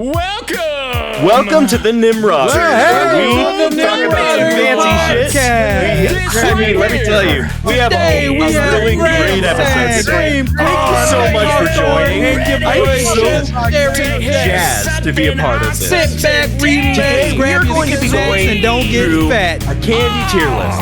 Welcome to the Nimrodders, where we talk about some fancy shit. Let me tell you, we have a really great episode today. Thank you so much for joining. I'm so jazzed to be a part of this. Sit back, relax, grab your snacks, and don't get fat. A candy tier list.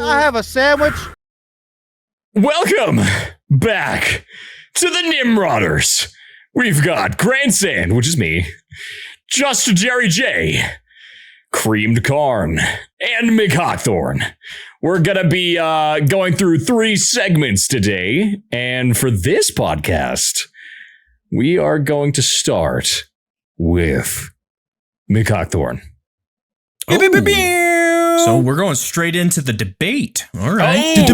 I have a sandwich. Welcome back to the Nimrodders. We've got GrandSand, which is me, JustJerryJ, KreamedKarn, and McHawkthron. We're going to be going through 3 segments today, and for this podcast, we are going to start with McHawkthron. So we're going straight into the debate. All right. The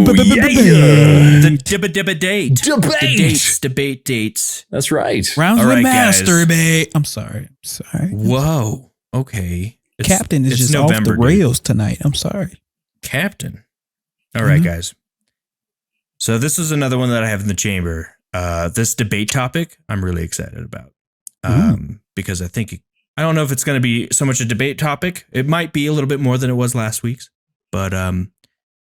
debate dates. That's right. Rounds All of right, masturbate. I'm sorry. Whoa. Okay. Captain is just November, off the rails tonight. I'm sorry. Captain. All right, guys. So this is another one that I have in the chamber. This debate topic, I'm really excited about. Because I don't know if it's going to be so much a debate topic. It might be a little bit more than it was last week's. But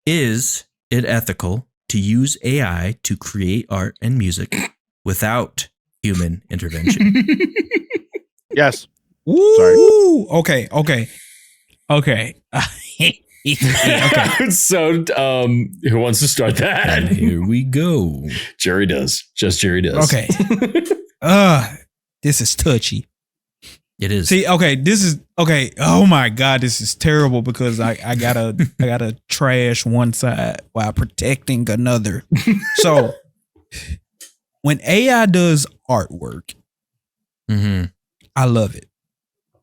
is it ethical to use AI to create art and music without human intervention? Yes. Sorry. Okay. Okay. So, who wants to start that? And here we go. Jerry does. Just Jerry does. Okay. This is touchy. It is. See, okay, this is okay. Oh my God, this is terrible because I gotta trash one side while protecting another. So when AI does artwork, I love it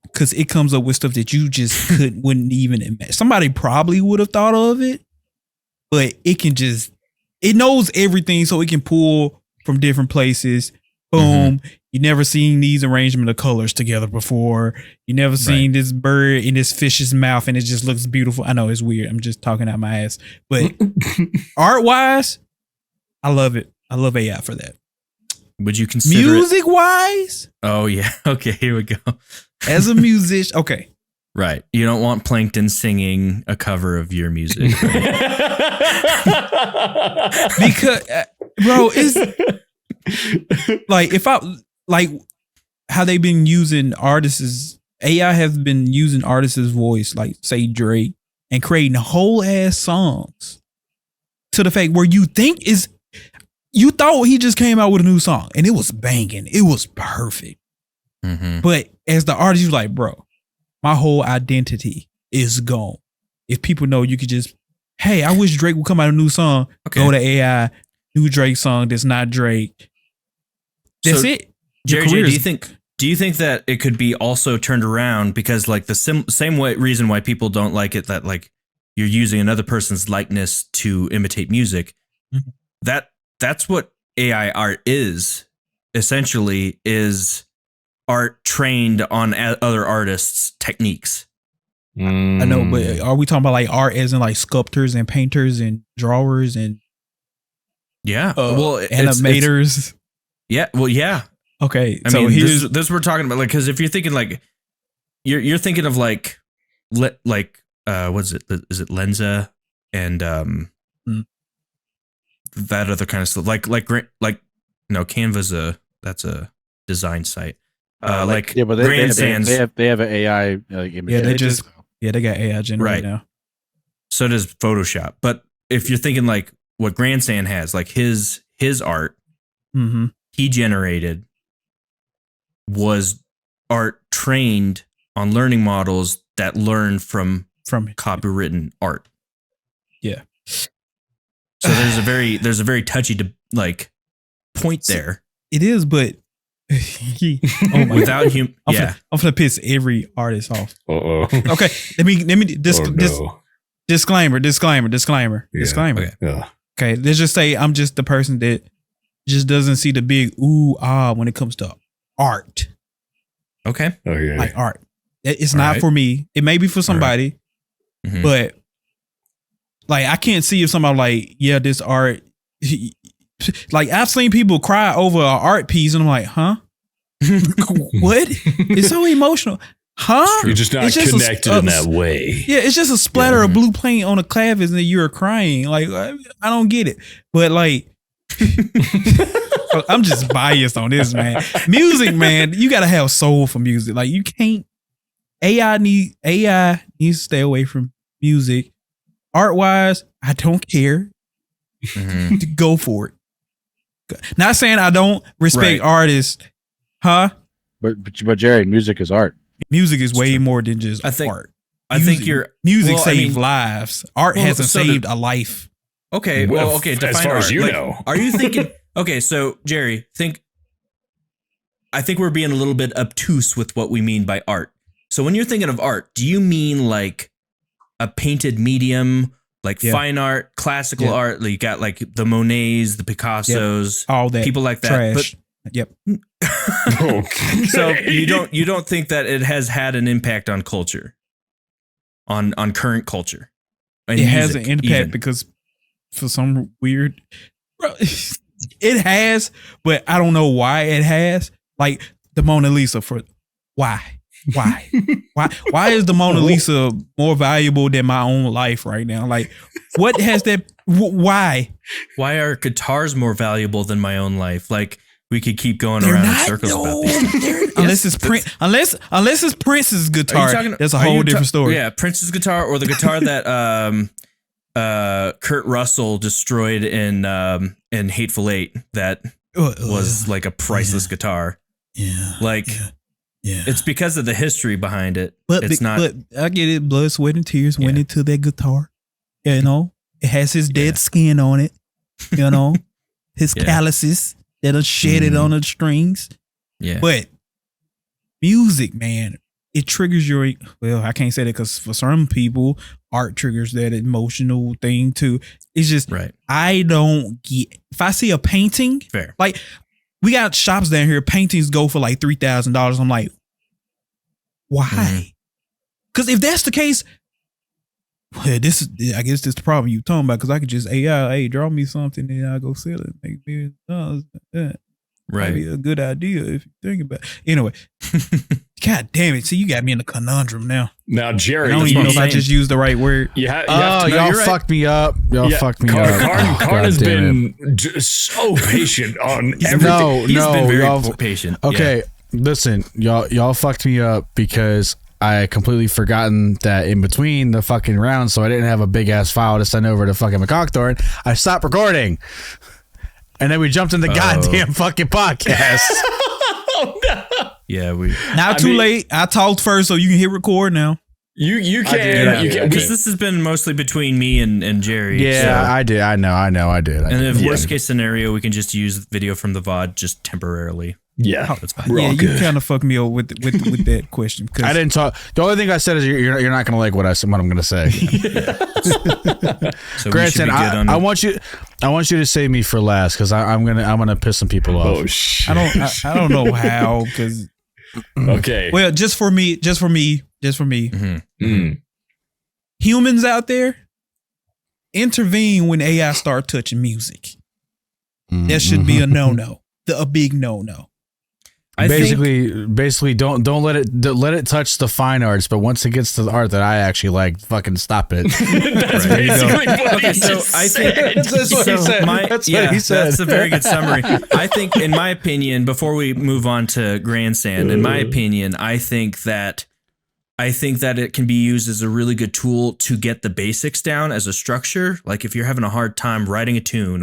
because it comes up with stuff that you just wouldn't even imagine. Somebody probably would have thought of it, but it knows everything, so it can pull from different places. Boom. You never seen these arrangement of colors together before. You never seen this bird in this fish's mouth and it just looks beautiful. I know it's weird. I'm just talking out my ass. But art wise, I love it. I love AI for that. Would you consider music wise? Oh, yeah. Okay, here we go. As a musician, okay. Right. You don't want Plankton singing a cover of your music. Right? Because, bro, it's like how they've been using AI has been using artists' voice, like say Drake, and creating whole ass songs to the fact where you thought he just came out with a new song and it was banging. It was perfect. But as the artist, you're like, bro, my whole identity is gone. If people know you could just, hey, I wish Drake would come out with a new song. Okay. Go to AI, new Drake song that's not Drake. That's it. Jerry, do you think that it could be also turned around because like the same reason why people don't like it, that like you're using another person's likeness to imitate music, that's what AI art is, essentially, is art trained on other artists' techniques. I know, but are we talking about like art as in like sculptors and painters and drawers and animators? Yeah. Well, yeah. Okay. I mean, this we're talking about, like, because if you're thinking like, you're thinking of like what's it? Is it Lenza and that other kind of stuff? Canva's that's a design site. But GrandSand, they have an AI image. They got AI generated now. So does Photoshop. But if you're thinking like what GrandSand has, like his art, he generated was art trained on learning models that learn from copywritten art. Yeah. So there's a very touchy point there. It is, but without him, I'm gonna piss every artist off. Okay, let me disclaimer. Okay, let's just say I'm just the person that just doesn't see the big ooh ah when it comes to art. Okay. Okay. Like art. It's not for me. It may be for somebody, but like I can't see if somebody like, yeah, this art. Like I've seen people cry over an art piece, and I'm like, huh? What? It's so emotional. Huh? You're just not connected in that way. Yeah, it's just a splatter of blue paint on a canvas and you're crying. Like, I don't get it. But like, I'm just biased on this, man. Music, man, you gotta have soul for music. Like, you can't. AI needs to stay away from music. Art wise, I don't care. Go for it. Not saying I don't respect artists, huh? But Jerry, music is art. Music is way more than just art. I think you're music saved lives. Art hasn't saved a life. Okay, well, okay. As far as you know, are you thinking? Okay, so Jerry, I think we're being a little bit obtuse with what we mean by art. So when you're thinking of art, do you mean like a painted medium, like fine art, classical art? Like you got like the Monets, the Picassos, all that people like that. Trash. So you don't think that it has had an impact on culture, on current culture? And it has an impact because for some weird, it has, but I don't know why it has. Like the Mona Lisa, for why is the Mona Lisa more valuable than my own life right now? Like, what has that? Why are guitars more valuable than my own life? Like, we could keep going around in circles about this. Unless it's Prince, unless it's Prince's guitar, that's a whole different story. Yeah, Prince's guitar, or the guitar that Kurt Russell destroyed in Hateful Eight. That was like a priceless guitar. Yeah, like it's because of the history behind it. But it's not. But I get it. Blood, sweat, and tears went into that guitar. You know, it has his dead skin on it. You know, his calluses that'll shed it on the strings. Yeah. But music, man, it triggers your, well, I can't say that because for some people, art triggers that emotional thing too. It's just, I don't get, if I see a painting, like we got shops down here, paintings go for like $3,000. I'm like, why? Because if that's the case, well, I guess this is the problem you talking about, because I could just hey, draw me something and I'll go sell it, make $1 million. Might be a good idea if you think about it. Anyway, God damn it. See, you got me in a conundrum now. Now, Jerry, I don't even know if I just used the right word. Y'all fucked me up. Y'all fucked me up. Karn has been so patient on everything. He's been very patient. Okay, listen, y'all fucked me up because I completely forgotten that in between the fucking rounds, so I didn't have a big ass file to send over to fucking McHawkthron. I stopped recording, and then we jumped in the goddamn fucking podcast. Oh no! Yeah, we. Now too late. I talked first, so you can hit record now. You can because this has been mostly between me and Jerry. Yeah, so. I did. I know. I did. And if worst case scenario, we can just use video from the VOD just temporarily. Yeah, that's fine. Yeah, you kind of fucked me over with that question. I didn't talk. The only thing I said is you're not going to like what I'm going to say. So GrandSand, I want you to save me for last because I'm gonna piss some people off. Oh shit! I don't know how, because okay. Well, just for me. Humans out there, intervene when AI start touching music. That should be a no-no. A big no-no. Basically, don't let it touch the fine arts, but once it gets to the art that I actually like, fucking stop it. That's basically what he said. That's what he said. That's what he said. That's a very good summary. I think, in my opinion, before we move on to GrandSand, in my opinion, I think that it can be used as a really good tool to get the basics down as a structure. Like if you're having a hard time writing a tune,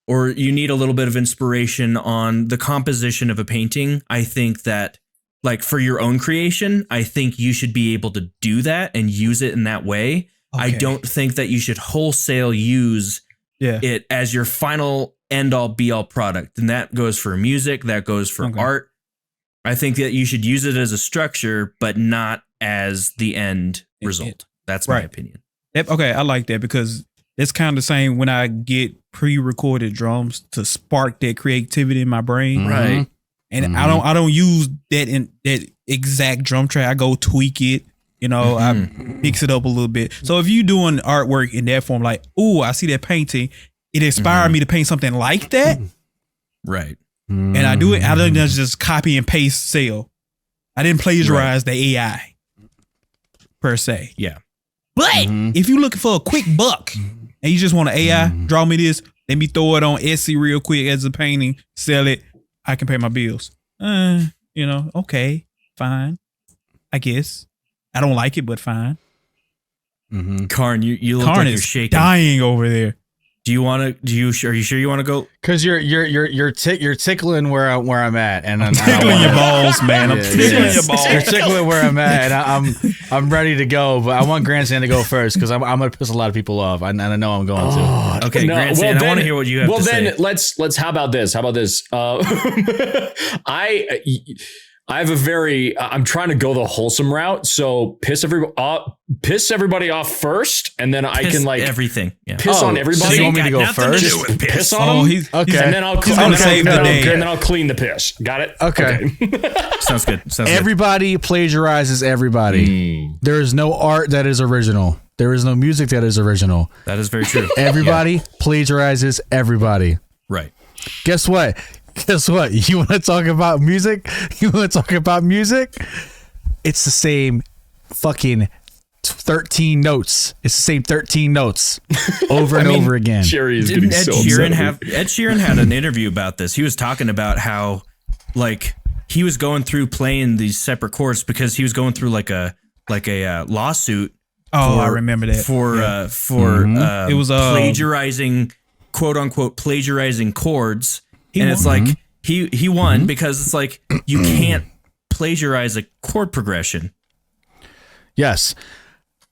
or you need a little bit of inspiration on the composition of a painting, I think that, like, for your own creation, I think you should be able to do that and use it in that way. Okay. I don't think that you should wholesale use it as your final end-all be-all product. And that goes for music, that goes for art. I think that you should use it as a structure, but not as the end result. That's my opinion. Okay, I like that, because it's kind of the same when I get pre-recorded drums to spark that creativity in my brain. Right. And I don't use that exact drum track. I go tweak it. You know, I mix it up a little bit. So if you doing artwork in that form, like, ooh, I see that painting, it inspired me to paint something like that. Right. And I do it. I don't just copy and paste sell. I didn't plagiarize the AI per se. Yeah. But if you're looking for a quick buck and you just want an AI, draw me this, let me throw it on Etsy real quick as a painting, sell it, I can pay my bills. You know, okay, fine, I guess. I don't like it, but fine. Karn, you look Karn like you're is shaking. dying over there. Do you want to? Are you sure you want to go? Because you're tickling where I'm at, and I'm Tickling your balls, man. I'm tickling your balls. You're tickling where I'm at, and I'm ready to go. But I want GrandSand to go first because I'm gonna piss a lot of people off, and I know I'm going to. Okay, GrandSand, I want to hear what you have to say. Well, then let's. How about this? I have a very. I'm trying to go the wholesome route. So piss everybody off first, and then I can like everything. Yeah. piss on everybody. So you want me to go first? Just piss on them. Okay. And then I'll save the day. And then I'll clean the piss. Got it? Okay. Sounds good. Everybody plagiarizes everybody. There is no art that is original. There is no music that is original. That is very true. Everybody plagiarizes everybody. Right. Guess what? You want to talk about music? It's the same fucking 13 notes. It's the same 13 notes over and over again. Jerry is Didn't getting Ed so Sheeran upset. Ed Sheeran had an interview about this. He was talking about how like he was going through playing these separate chords because he was going through like a lawsuit. Oh, I remember that. It was plagiarizing, quote unquote, plagiarizing chords. It's like he won because it's like you can't plagiarize a chord progression. Yes.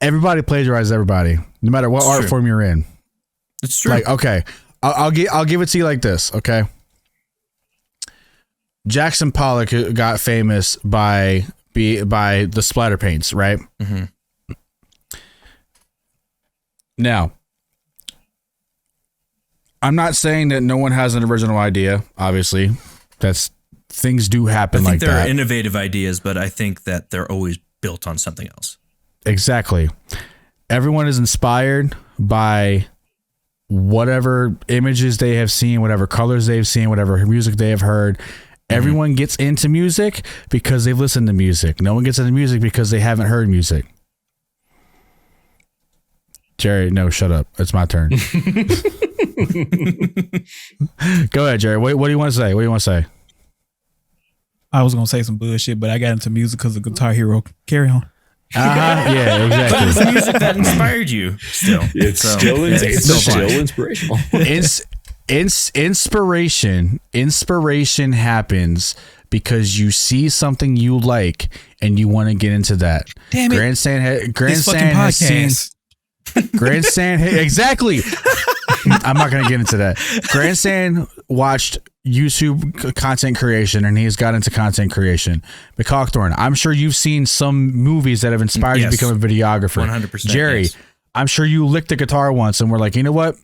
Everybody plagiarizes everybody, no matter what art form you're in. It's true. Like, okay, I'll give it to you like this, okay? Jackson Pollock got famous by the splatter paints, right? Now, I'm not saying that no one has an original idea. Obviously, things do happen like that. There are innovative ideas, but I think that they're always built on something else. Exactly. Everyone is inspired by whatever images they have seen, whatever colors they've seen, whatever music they have heard. Everyone gets into music because they've listened to music. No one gets into music because they haven't heard music. Jerry, no, shut up. It's my turn. Go ahead, Jerry. What do you want to say? I was gonna say some bullshit, but I got into music because of Guitar Hero. Carry on. Yeah, exactly. But it's music that inspired you. Still, It's still inspirational. Inspiration happens because you see something you like and you want to get into that. Damn it! GrandSand has seen. GrandSand, exactly. I'm not going to get into that. GrandSand watched YouTube content creation and he's got into content creation. McHawkthron, I'm sure you've seen some movies that have inspired you to become a videographer. 100%. Jerry, yes. I'm sure you licked a guitar once and we're like, you know what?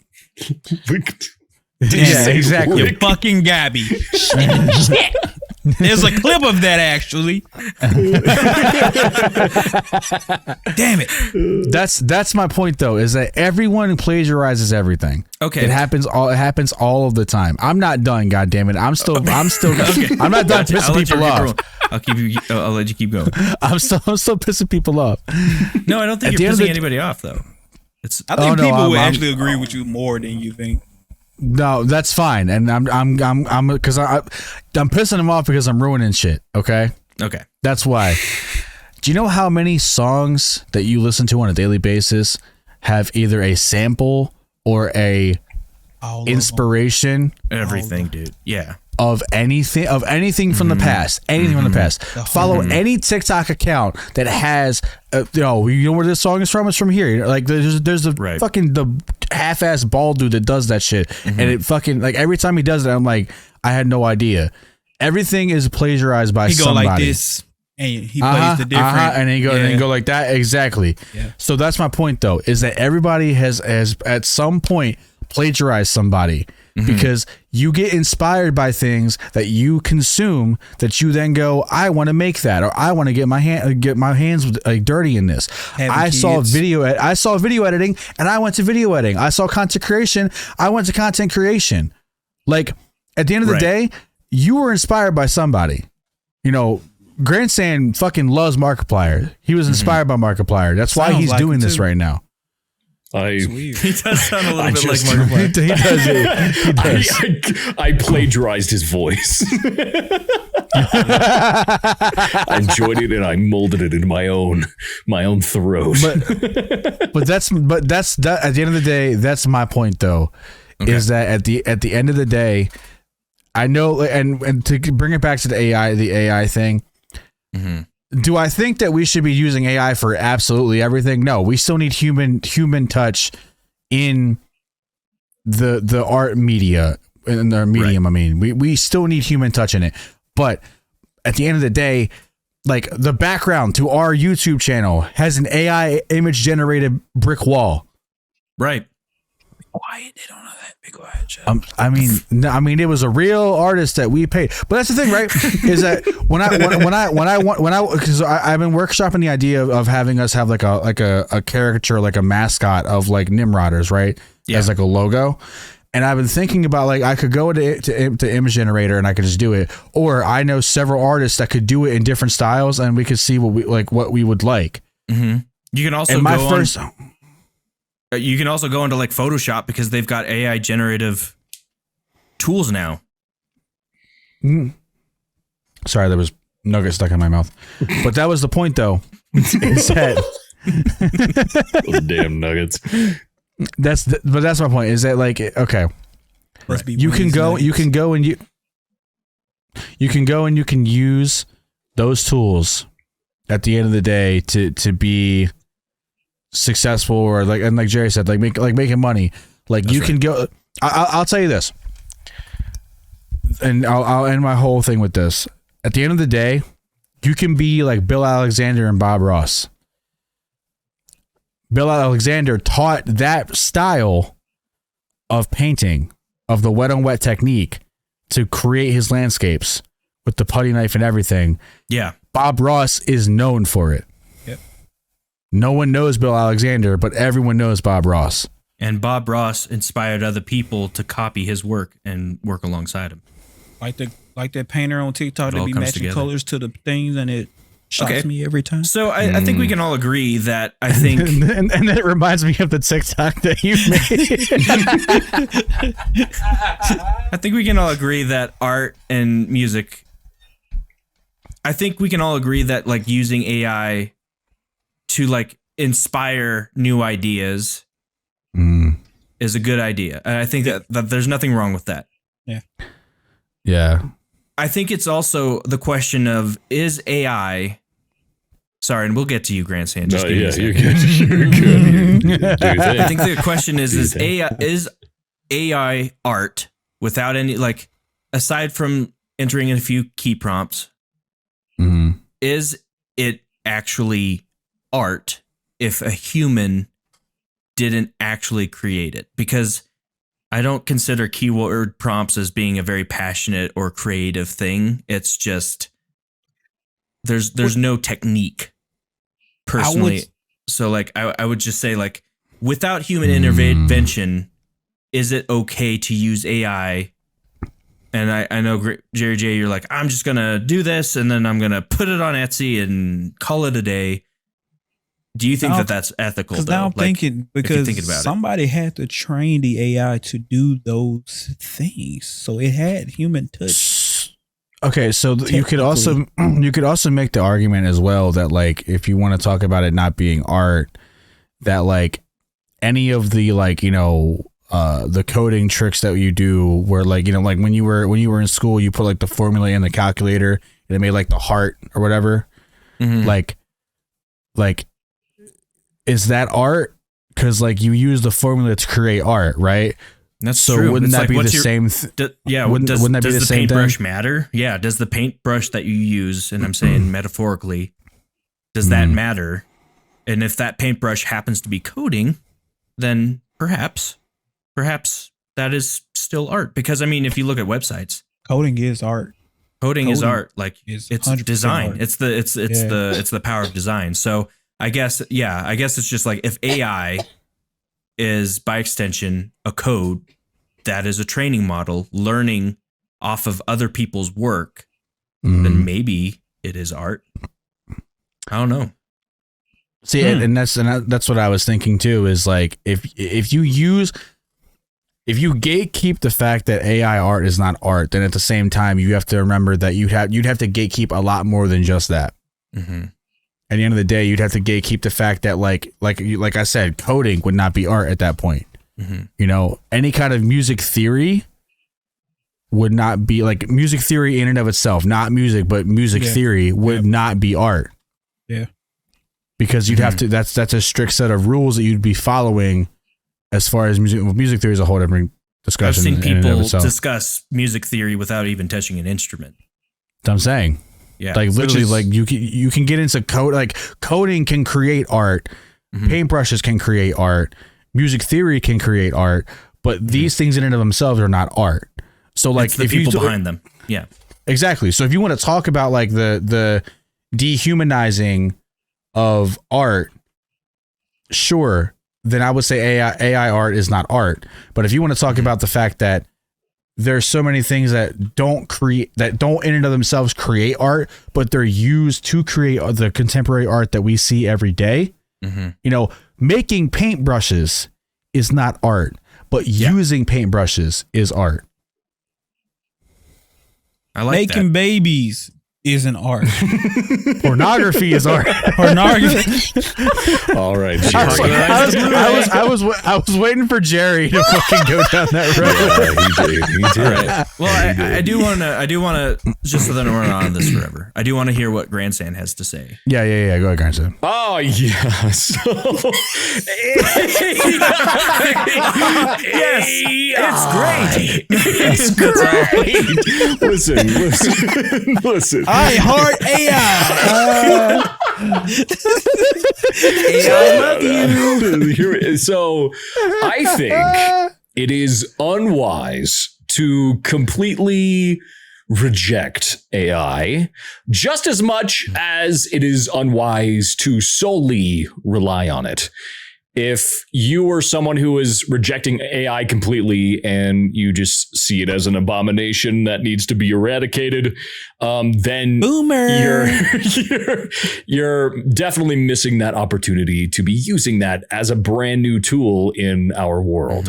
Yeah, exactly. You fucking Gabby. Shit. There's a clip of that actually. Damn it. That's my point though, is that everyone plagiarizes everything. Okay. It happens all of the time. I'm not done, goddammit. I'm still Okay. I'm not done pissing people off. I'll let you keep going. I'm still pissing people off. No, I don't think you're pissing anybody off though. I think people will actually agree with you more than you think. No, that's fine, and I'm because I'm pissing them off because I'm ruining shit. Okay, that's why. Do you know how many songs that you listen to on a daily basis have either a sample or a inspiration? Everything, dude. Yeah. Of anything from the past, Follow any TikTok account that has, you know where this song is from? It's from here. Like there's the fucking the half-ass bald dude that does that shit, and it fucking like every time he does it, I'm like, I had no idea. Everything is plagiarized by somebody. He go like this, and he plays the different, and then go like that. Exactly. Yeah. So that's my point, though, is that everybody has at some point plagiarized somebody. because you get inspired by things that you consume that you then go, I want to make that, or I want to get my hands like dirty in this. I saw video editing and I went to video editing. I saw content creation, I went to content creation. Like at the end of the day, you were inspired by somebody. You know, GrandSand fucking loves Markiplier. He was inspired by Markiplier. That's why he's doing this right now. He does sound a little bit like Markiplier. He does. I plagiarized his voice. I enjoyed it and I molded it into my own throat. But that's that. At the end of the day, that's my point though. Okay. Is that at the end of the day, I know, and to bring it back to the AI thing. Mm-hmm. Do I think that we should be using AI for absolutely everything? No, we still need human touch in the art media, in the medium. Right. I mean, we still need human touch in it. But at the end of the day, like the background to our YouTube channel has an AI image generated brick wall. Right. Quiet. They don't know that. Be quiet. I mean, it was a real artist that we paid. But that's the thing, right? Is that because I've been workshopping the idea of having us have like a caricature, like a mascot of like Nimrodders, right? Yeah. As like a logo. And I've been thinking about like I could go to image generator and I could just do it, or I know several artists that could do it in different styles, and we could see what we would like. Mm-hmm. You can also you can also go into like Photoshop because they've got AI generative tools now. Sorry, there was nugget stuck in my mouth, but that was the point though. Is that those damn nuggets. But that's my point. Is that like okay? You can go and you can use those tools at the end of the day to be successful, or like Jerry said, like making money. Like that's you can go. I'll tell you this, and I'll end my whole thing with this. At the end of the day, you can be like Bill Alexander and Bob Ross. Bill Alexander taught that style of painting, of the wet on wet technique, to create his landscapes with the putty knife and everything. Yeah. Bob Ross is known for it. Yep. No one knows Bill Alexander, but everyone knows Bob Ross. And Bob Ross inspired other people to copy his work and work alongside him. Like that painter on TikTok that be matching colors to the things, and it shocks me every time. So I think we can all agree that I think... and then it reminds me of the TikTok that you made. I think we can all agree that art and music... I think we can all agree that like using AI to like inspire new ideas is a good idea. And I think that there's nothing wrong with that. Yeah. Yeah. I think it's also the question of, is AI... Sorry, and we'll get to you, GrandSand. Just you're good. I think the question is AI art without any, like, aside from entering in a few key prompts, is it actually art if a human didn't actually create it? Because I don't consider keyword prompts as being a very passionate or creative thing. It's just there's no technique personally. So like I would just say, like, without human intervention, is it okay to use AI? And I know JerryJ, you're like, I'm just gonna do this and then I'm gonna put it on Etsy and call it a day. Do you think that's ethical? Because now I'm thinking, because somebody had to train the AI to do those things, so it had human touch. Okay, so you could also make the argument as well that, like, if you want to talk about it not being art, that like any of the, like, you know, the coding tricks that you do, where, like, you know, like when you were in school, you put like the formula in the calculator and it made like the heart or whatever, like is that art? Because like you use the formula to create art, right? That's so true. Wouldn't it's that like, be the same? Wouldn't that be the same paintbrush thing? matter? Yeah. Does the paintbrush that you use, and I'm saying metaphorically, does that matter? And if that paintbrush happens to be coding, then perhaps that is still art. Because I mean, if you look at websites, Coding is art. coding is art. Like is it's 100% design. art. It's the power of design. So I guess it's just like if AI is by extension a code that is a training model learning off of other people's work, then maybe it is art. I don't know. See, and that's what I was thinking too. Is like if you gatekeep the fact that AI art is not art, then at the same time you have to remember that you'd have to gatekeep a lot more than just that. Mm-hmm. At the end of the day, you'd have to gatekeep the fact that like I said, coding would not be art at that point. Mm-hmm. You know, any kind of music theory would not be like music theory in and of itself, not music, but music theory would not be art. Yeah. Because you'd have to, that's a strict set of rules that you'd be following as far as music. Well, music theory is a whole different discussion. I've seen in and of people itself. discuss music theory without even touching an instrument. That's what I'm saying. Yeah. Like literally, like you can get into code. Like coding can create art. Paintbrushes can create art. Music theory can create art. But these things in and of themselves are not art. So like it's the people behind them. Yeah. Exactly. So if you want to talk about like the dehumanizing of art, sure, then I would say AI art is not art. But if you want to talk about the fact that there's so many things that don't in and of themselves create art, but they're used to create the contemporary art that we see every day. You know, making paintbrushes is not art, but using paintbrushes is art. I like Making babies isn't art. Pornography is art. Pornography. All right, I was waiting for Jerry to fucking go down that road. he did. Right. Well, I do want to just so that we're not on this forever. I do want to hear what GrandSand has to say. Yeah. Go ahead, GrandSand. Oh yeah. So Yes, it's great. It's great. Listen. I heart AI. AI love you. So I think it is unwise to completely reject AI just as much as it is unwise to solely rely on it. If you are someone who is rejecting AI completely and you just see it as an abomination that needs to be eradicated, then Boomer. you're definitely missing that opportunity to be using that as a brand new tool in our world.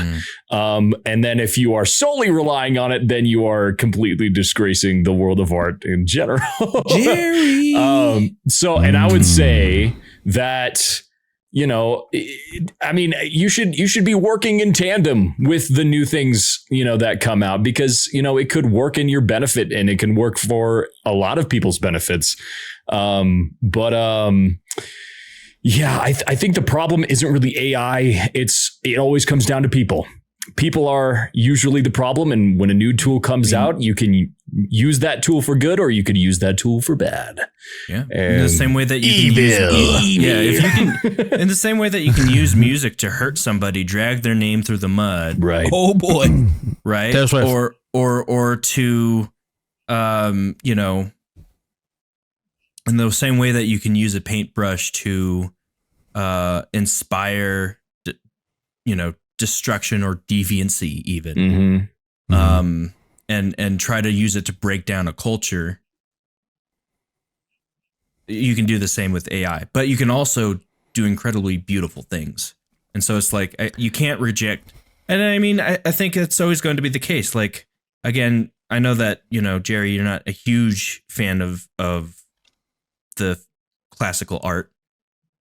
And then if you are solely relying on it, then you are completely disgracing the world of art in general. Jerry. And I would say that, you know, I mean, you should be working in tandem with the new things, you know, that come out, because, you know, it could work in your benefit and it can work for a lot of people's benefits. Yeah, I think the problem isn't really AI. It always comes down to people. People are usually the problem. And when a new tool comes out, you can use that tool for good, or you could use that tool for bad. Yeah. In the same way that you can if you can, in the same way that you can use music to hurt somebody, drag their name through the mud. Right. Oh boy. Right. That's right. Or to, you know, in the same way that you can use a paintbrush to, inspire, you know, destruction or deviancy even. And try to use it to break down a culture. You can do the same with AI, but you can also do incredibly beautiful things. And so it's like, you can't reject. And I mean, I think it's always going to be the case. Like, again, I know that, you know, Jerry, you're not a huge fan of the classical art,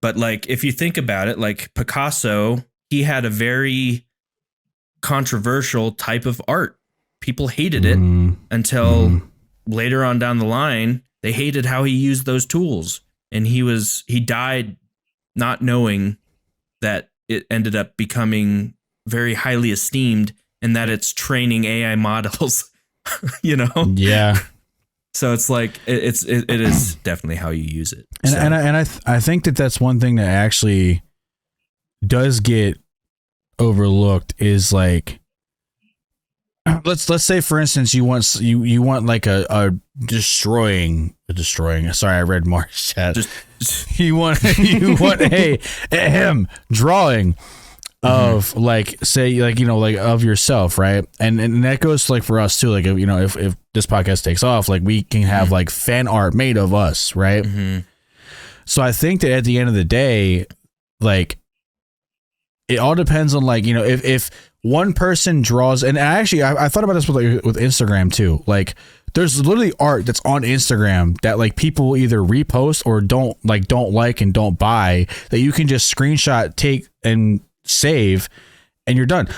but like, if you think about it, like Picasso, he had a very controversial type of art. People hated it until later on down the line, they hated how he used those tools. And he died not knowing that it ended up becoming very highly esteemed and that it's training AI models, you know? Yeah. So it's like, it is definitely how you use it. And I think that's one thing that actually does get overlooked is like let's say for instance you want like a destroying. Sorry, I read Mark's chat. You want a drawing of like say like like of yourself, right? And that goes like for us too. Like if this podcast takes off, like we can have like fan art made of us, right? Mm-hmm. So I think that at the end of the day, like it all depends on like if one person draws, and actually I thought about this with Instagram too. Like there's literally art that's on Instagram that like people either repost or don't like and don't buy, that you can just screenshot, take and save, and you're done.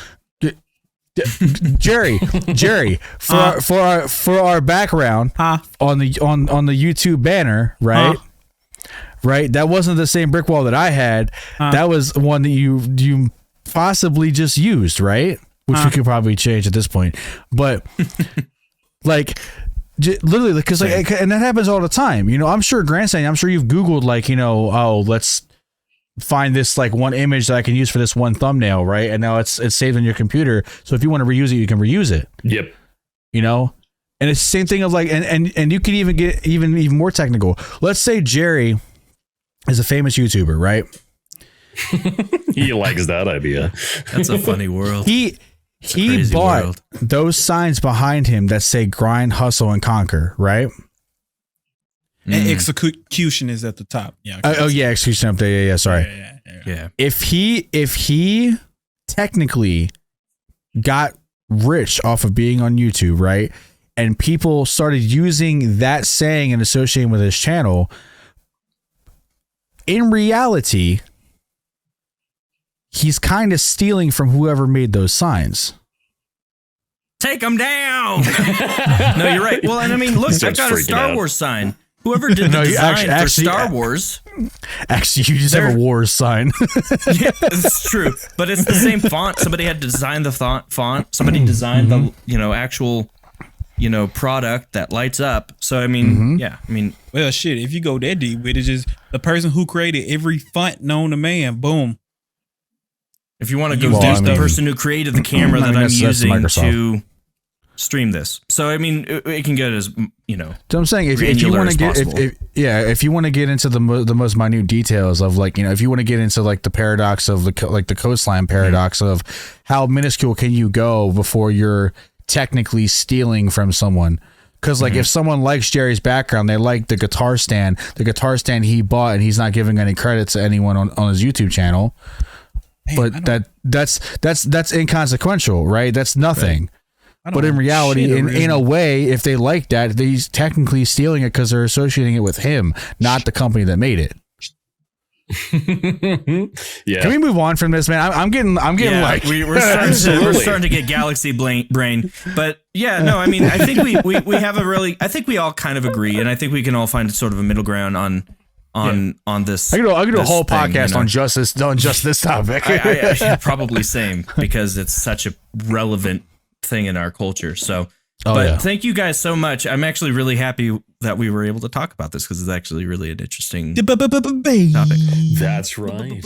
Jerry, for our background on the YouTube banner, right? Right, that wasn't the same brick wall that I had. That was one that you possibly just used, right? Which we could probably change at this point, but like literally, because like, and that happens all the time. I'm sure GrandSand, I'm sure you've Googled like let's find this like one image that I can use for this one thumbnail, right? And now it's saved on your computer, so if you want to reuse it, you can reuse it. Yep. And it's the same thing of like, and you can even get even more technical. Let's say Jerry is a famous YouTuber, right? He likes that idea. That's a funny world. He bought those signs behind him that say grind, hustle, and conquer, right? And execution is at the top. Yeah. Execution up there. Yeah. Sorry. Yeah. If he technically got rich off of being on YouTube, right? And people started using that saying and associating with his channel, in reality, he's kind of stealing from whoever made those signs. Take them down. No, you're right. Well, and I mean, look, I got a Star Wars sign. Whoever did the design for Star Wars. Actually, you just have a Wars sign. Yeah, it's true. But it's the same font. Somebody had to design the font. Somebody designed the, actual, product that lights up. So, I mean, well, shit, if you go that deep with it, just the person who created every font known to man, boom. If you want to go the person who created the camera that I'm using to stream this. So, I mean, it can get as, So I'm saying if you want to get, if you want to get into the most minute details of like, if you want to get into like the paradox of the coastline paradox of how minuscule can you go before you're technically stealing from someone. Because like if someone likes Jerry's background, they like the guitar stand he bought, and he's not giving any credit to anyone on his YouTube channel. But that's inconsequential, right? That's nothing. Right. But in reality, in a way, if they like that, he's technically stealing it because they're associating it with him, not the company that made it. Yeah. Can we move on from this, man? I'm getting like we're starting to get galaxy brain. But yeah, no, I mean, I think we have I think we all kind of agree, and I think we can all find sort of a middle ground on this. I could do a whole podcast on just this topic. I probably same, because it's such a relevant thing in our culture. So, thank you guys so much. I'm actually really happy that we were able to talk about this, because it's actually really an interesting topic. That's right.